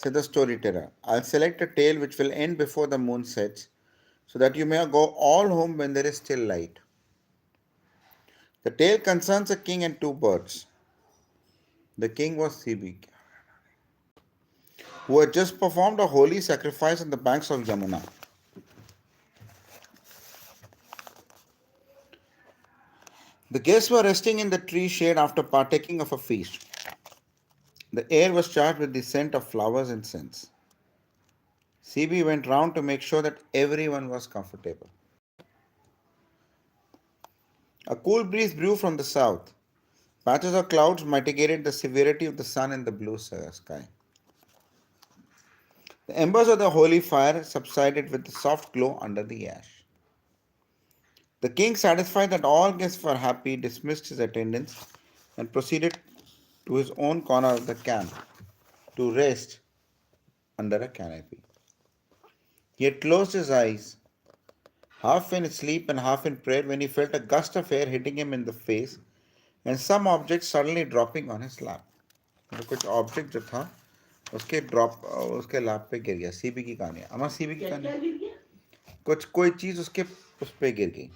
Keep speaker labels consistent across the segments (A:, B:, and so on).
A: said the storyteller. I'll select a tale which will end before the moon sets, so that you may go all home when there is still light. The tale concerns a king and two birds. The king was Sibi, who had just performed a holy sacrifice on the banks of Yamuna. The guests were resting in the tree shade after partaking of a feast. The air was charged with the scent of flowers and scents. CB went round to make sure that everyone was comfortable. A cool breeze blew from the south. Patches of clouds mitigated the severity of the sun in the blue sky. The embers of the holy fire subsided with a soft glow under the ash. The king, satisfied that all guests were happy, dismissed his attendants and proceeded to his own corner of the camp to rest under a canopy. He had closed his eyes, half in sleep and half in prayer, when he felt a gust of air hitting him in the face and some object suddenly dropping on his lap. तो कुछ object जो था उसके lap पे गिर गया. CB की कहानी. अमा सीबी की कहानी. कुछ कोई चीज उसके उस पे गिर गई.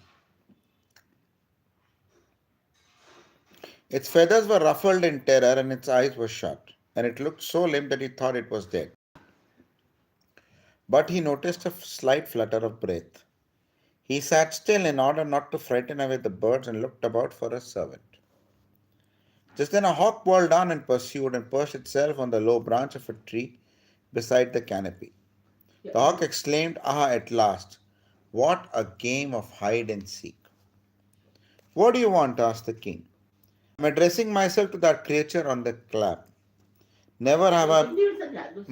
A: Its feathers were ruffled in terror and its eyes were shut, and it looked so limp that he thought it was dead. But he noticed a slight flutter of breath. He sat still in order not to frighten away the birds and looked about for a servant. Just then a hawk whirled down and pursued and perched itself on the low branch of a tree beside the canopy. The hawk exclaimed, "Ah, at last! What a game of hide and seek!" "What do you want?" asked the king. "I'm addressing myself to that creature on the clap. Never have I..."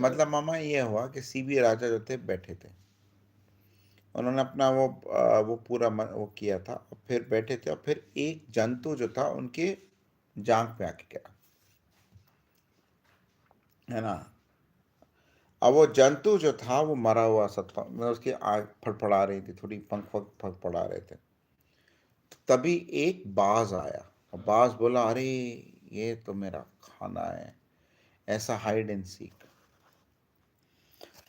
A: मतलब मामा ये हुआ कि CB राजा जो थे बैठे थे, उन्होंने अपना वो पूरा वो किया था, फिर बैठे थे और फिर एक जंतु जो था उनके जांग पे आके गिरा, है ना. अब वो जंतु जो था वो मरा हुआ सा था, उसकी आग फड़फड़ा रही थी, थोड़ी पंख फड़फड़ा रहे थे. तभी एक बाज आया और बाज बोला, "अरे ये तो मेरा खाना है, ऐसा हाइड एंड सीक."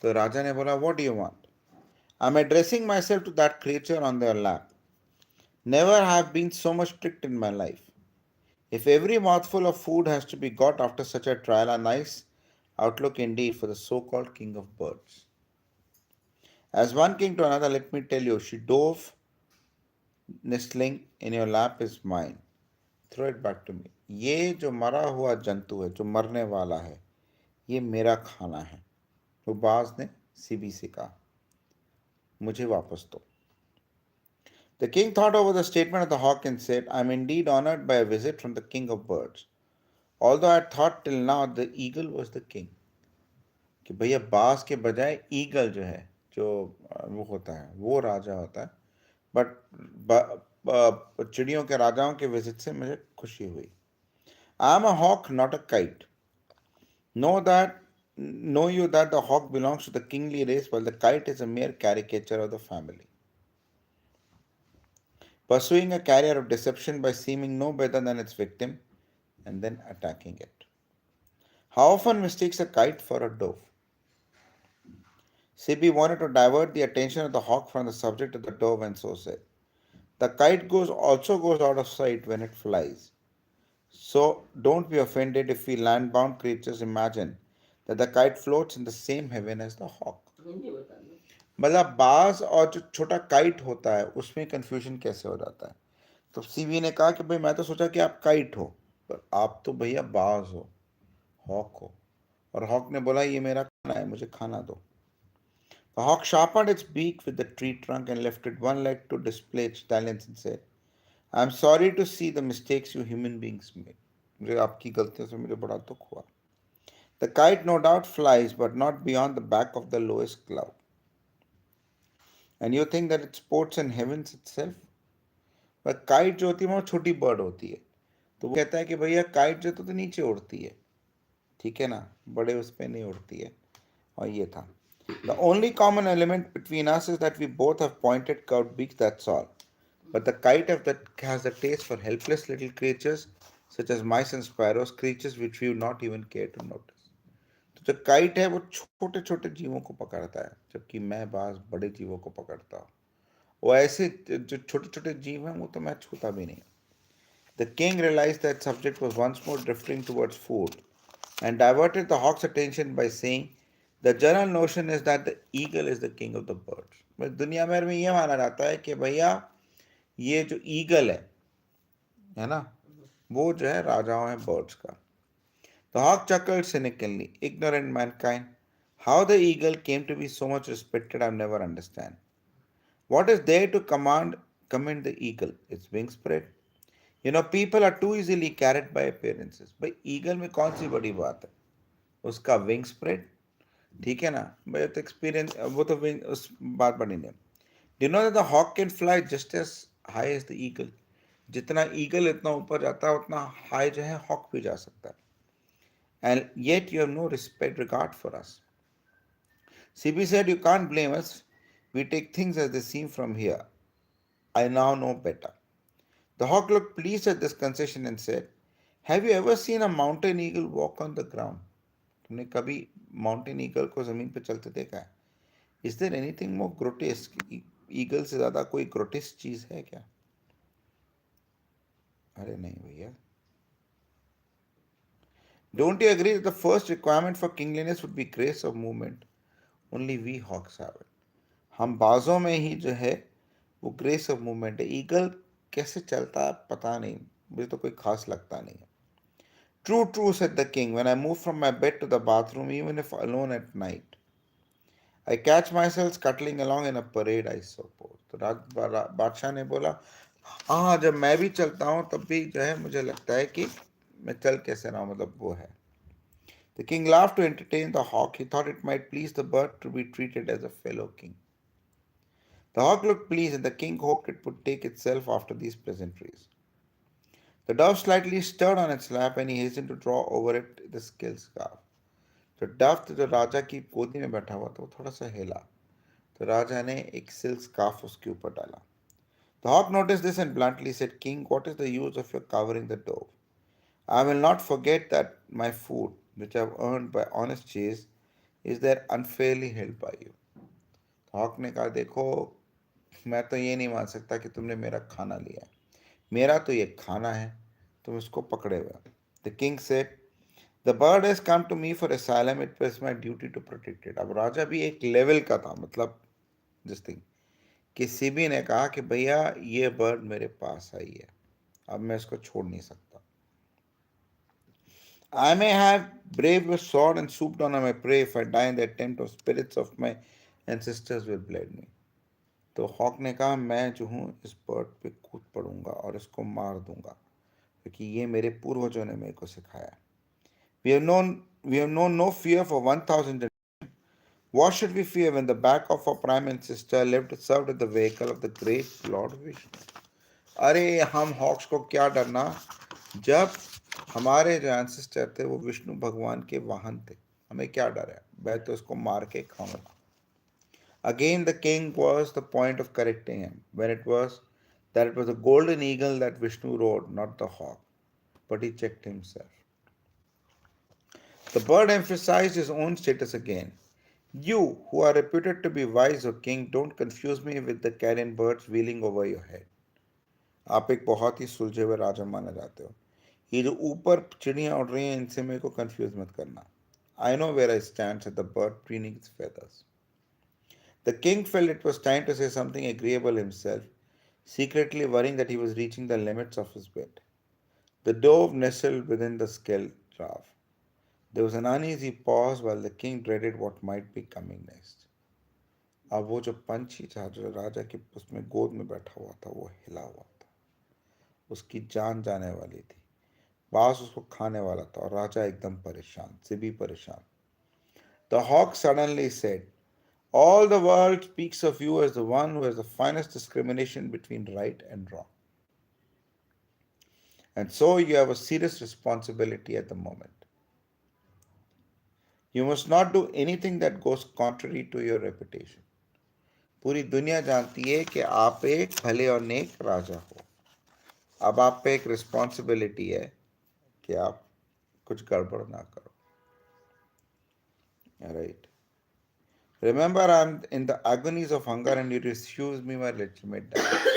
A: तो राजा ने बोला, "what do you want?" "I'm addressing myself to that creature on their lap. Never have been so much tricked in my life. If every mouthful of food has to be got after such a trial, a nice outlook indeed for the so-called king of birds." As one king to another, let me tell you, she dove nestling in your lap is mine. Throw it back to me. ये जो मरा हुआ जंतु है, जो मरने वाला है, ये मेरा खाना है. वो बाज ने सीबी से कहा, मुझे वापस दो. The king thought over the statement of the hawk and said, "I am indeed honored by a visit from the king of birds. Although I thought till now the eagle was the king." कि भैया बाज के बजाय eagle जो है, जो वो होता है, वो राजा होता है. बट चिड़ियों के राजाओं के विजिट से मुझे खुशी हुई. I am a hawk, not a kite. Know you that the hawk belongs to the kingly race, while the kite is a mere caricature of the family, pursuing a career of deception by seeming no better than its victim and then attacking it. How often mistakes a kite for a dove? Sibi wanted to divert the attention of the hawk from the subject of the dove and so said, "The kite also goes out of sight when it flies. So don't be offended if we land-bound creatures imagine that the kite floats in the same heaven as the hawk." मतलब बाज और जो छोटा kite होता है उसमें confusion कैसे हो जाता है. तो सीवी ने कहा कि भाई मैं तो सोचा कि आप काइट हो, पर आप तो भैया बाज हो, हॉक हो. और हॉक ने बोला, ये मेरा खाना है, मुझे खाना दो. The hawk sharpened its beak with the tree trunk and lifted one leg to display its talons and said, "I am sorry to see the mistakes you human beings made." मुझे आपकी गलतियों से मुझे बड़ा दुख हुआ. The kite no doubt flies, but not beyond the back of the lowest cloud. And you think that it sports in heavens itself? पर kite जो होती है वो छोटी बर्ड होती है, तो वो कहता है कि भैया काइट जो तो नीचे उड़ती है, ठीक है ना, बड़े उस पर नहीं उड़ती है. और ये था. The only common element between us is that we both have pointed curved beaks, that's all. But the kite has the taste for helpless little creatures such as mice and sparrows, creatures which we would not even care to notice. तो तो जो kite है वो छोटे छोटे जीवों को पकड़ता है, जबकि मैं बाज बड़े जीवों को पकड़ता हूँ। वो ऐसे जो छोटे छोटे जीव हैं वो तो मैं छूता भी नहीं। The king realized that subject was once more drifting towards food and diverted the hawk's attention by saying, the general notion is that the eagle is the king of the birds. बस दुनिया भर में ये माना जाता है कि भैया ये जो ईगल है ना, वो जो है राजाओं है बर्ड्स का। The hawk chuckled cynically, ignorant mankind. How the eagle came to be so much respected, I've never understand. What is there to commend the eagle? Its wing spread. People are too easily carried by appearances. भाई eagle में कौन सी बड़ी बात है? उसका wing spread, ठीक है ना भाई, तो एक्सपीरियंस, वो तो विंग उस बात बड़ी नहीं। Do know that the hawk can fly just as high as the eagle. जितना ईगल इतना ऊपर जाता है उतना हाई जो है हॉक भी जा सकता है। And yet you have no respect regard for us. सीबी said you can't blame us, we take things as they seem from here, I now know better. The hawk looked pleased at this concession and said, have you ever seen a mountain eagle walk on the ground? तुमने कभी mountain eagle को जमीन पर चलते देखा है? Is there anything more grotesque? Eagle से ज्यादा कोई ग्रोटेस्क चीज है क्या? अरे नहीं भैया। Don't you agree that the first requirement for kingliness would be grace of movement? Only we hawks have it. हम बाजों में ही जो है वो ग्रेस ऑफ मूवमेंट है। ईगल कैसे चलता है पता नहीं, मुझे तो कोई खास लगता नहीं है। True, true, said the king. When I move from my bed to the bathroom, even if alone at night, I catch myself scuttling along in a parade, I suppose. तो बादशाह ने बोला, हाँ जब मैं भी चलता हूँ तब भी जो है मुझे लगता है कि मैं चल कैसे रहा हूँ, मतलब वो है। The king laughed to entertain the hawk. He thought it might please the bird to be treated as a fellow king. The hawk looked pleased, and the king hoped it would take itself after these pleasantries. The dove slightly stirred on its lap, and he hastened to draw over it the silk scarf. तो डफ जो राजा की गोदी में बैठा हुआ था वो थोड़ा सा हिला, तो राजा ने एक सिल्क स्कार्फ उसके ऊपर डाला। The hawk noticed this and bluntly said, King, what is the use of your covering the dove? I will not forget that my food, which I have earned by honest chase, is there unfairly held by you. तो hoc ने कहा, देखो मैं तो ये नहीं मान सकता कि तुमने मेरा खाना लिया है, मेरा तो ये खाना है, तुम इसको पकड़े हुए। The king said, The bird has come to me for asylum, it was my duty to protect it. अब राजा भी एक लेवल का था, मतलब जिस थिंग कि सीबी ने कहा कि भैया ये बर्ड मेरे पास आई है, अब मैं इसको छोड़ नहीं सकता। I may have braved a sword and swooped on my prey if I die in the attempt of spirits of my ancestors will bled me. तो हॉक ने कहा, मैं जो हूँ इस बर्ड पे कूद पड़ूंगा और इसको मार दूंगा, क्योंकि ये मेरे पूर्वजों ने मेरे को सिखाया। We have known no fear for 1,000. What should we fear when the back of our prime ancestor lived served as the vehicle of the great Lord Vishnu? अरे हम हॉक्स को क्या डरना, जब हमारे जो एंसेस्टर थे वो विष्णु भगवान के वाहन थे, हमें क्या डर है, मैं तो उसको मार के खाऊंगा। Again the king was the point of correcting him when it was that it was the golden eagle that Vishnu rode, not the hawk. But he checked himself. The bird emphasized his own status again. You, who are reputed to be wise, O king, don't confuse me with the carrion birds wheeling over your head. आप एक बहुत ही सुलझे हुए राजा माने जाते हो, ये जो ऊपर चिड़ियां उड़ रही हैं इनसे मेरे को कंफ्यूज मत करना। I know where I stand, said the bird, preening its feathers. The king felt it was time to say something agreeable himself, secretly worrying that he was reaching the limits of his wit. The dove nestled within the skull trough. There was an uneasy pause while the king dreaded what might be coming next. अब वो जो पंछी था जो राजा के उसमें गोद में बैठा हुआ था वो हिला हुआ था, उसकी जान जाने वाली थी, बास उसको खाने वाला था, और राजा एकदम परेशान, सिबी परेशान। The hawk suddenly said, All the world speaks of you as the one who has the finest discrimination between right and wrong. And so you have a serious responsibility at the moment. You must not do anything that goes contrary to your reputation. पूरी दुनिया जानती है कि आप एक भले और नेक राजा हो। अब आप पे एक रिस्पॉन्सिबिलिटी है कि आप कुछ गड़बड़ ना करो। Right. Remember, I'm in the agonies of hunger and you refuse me my legitimate dad.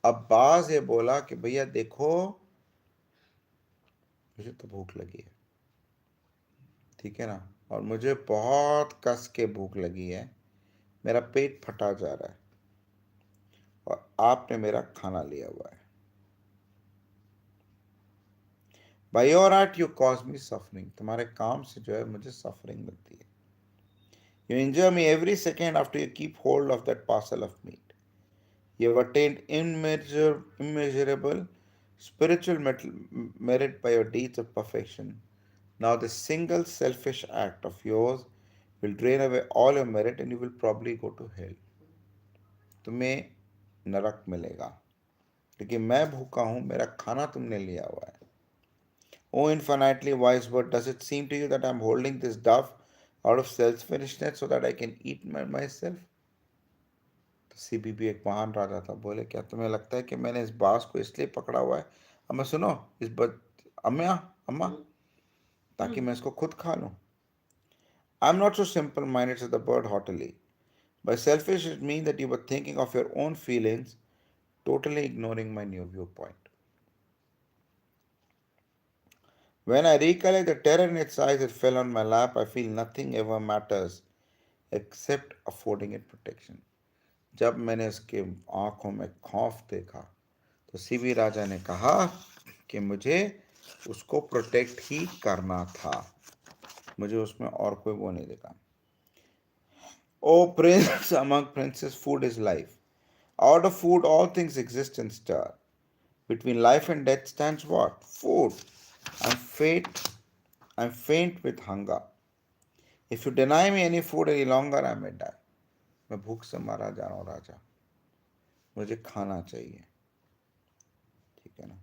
A: Abbas ये बोला कि भैया देखो, मुझे तो भूख लगी है, ठीक है ना, और मुझे बहुत कस के भूख लगी है, मेरा पेट फटा जा रहा है और आपने मेरा खाना लिया हुआ है. By your art you cause me suffering, तुम्हारे काम से जो है मुझे सफरिंग मिलती है. You enjoy me every second after you keep hold of that parcel of meat. You have attained immeasurable spiritual merit by your deeds of perfection. Now, this single selfish act of yours will drain away all your merit and you will probably go to hell. तुम्हें नरक मिलेगा क्योंकि मैं भूखा हूं, मेरा खाना तुमने लिया हुआ है. Oh, infinitely wise word, does it seem to you that I am holding this dove out of selfishness so that I can eat myself? तो सीबी भी एक महान राजा था. बोले क्या तुम्हें लगता है कि मैंने इस बांस को इसलिए पकड़ा हुआ है, अम्मा सुनो, इस अम्मा अम्मा, ताकि मैं इसको खुद खा लूं. I am not so simple minded, said the bird haughtily. By selfish it means that you were thinking of your own feelings, totally ignoring my new viewpoint. When I recollect the terror in its eyes that fell on my lap, I feel nothing ever matters except affording it protection. जब मैंने उसके आंखों में खौफ देखा तो CB राजा ने कहा कि मुझे उसको प्रोटेक्ट ही करना था, मुझे उसमें और कोई वो नहीं देखा. O prince among princes, food is life. Out of food all things exist and stir. Between life and death stands what? Food. I'm faint. I'm faint with hunger. If you deny me any food any longer, I may die. मैं भूख से मारा जा रहा हूँ राजा, मुझे खाना चाहिए, ठीक है ना.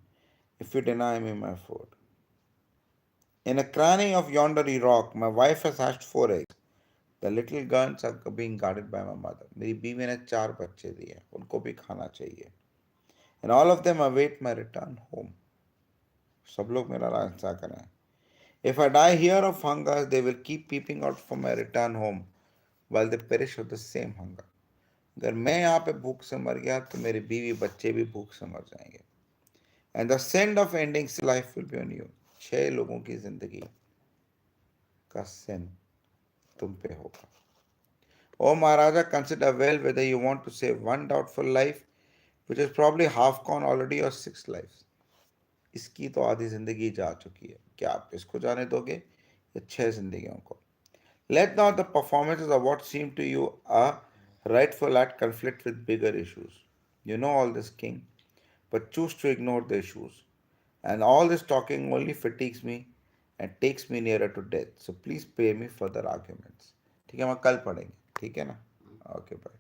A: If you deny me my food. In a cranny of yonder rock, my wife has hatched 4 eggs. The little girls are being guarded by my mother. मेरी बीवी ने 4 बच्चे दिए, उनको भी खाना चाहिए. And all of them await my return home. सब लोग मेरा इंतजार कर रहे हैं. If I die here of hunger, they will keep peeping out for my return home while they perish of the same hunger. अगर मैं यहाँ पे भूख से मर गया तो मेरी बीवी बच्चे भी भूख से मर जाएंगे. And the sin of ending life will be on you. 6 लोगों की जिंदगी का sin तुम पे होगा. Oh Maharaja, consider well whether you want to save one doubtful life, which is probably half gone already, or 6 lives. इसकी तो आधी जिंदगी जा चुकी है, क्या आप इसको जाने दोगे या 6 जिंदगियों को? Let not the performances of what seem to you a rightful act conflict with bigger issues. You know all this, king, but choose to ignore the issues. And all this talking only fatigues me and takes me nearer to death. So please pay me further arguments. ठीक है, हम कल पढ़ेंगे, ठीक है ना. Okay bye.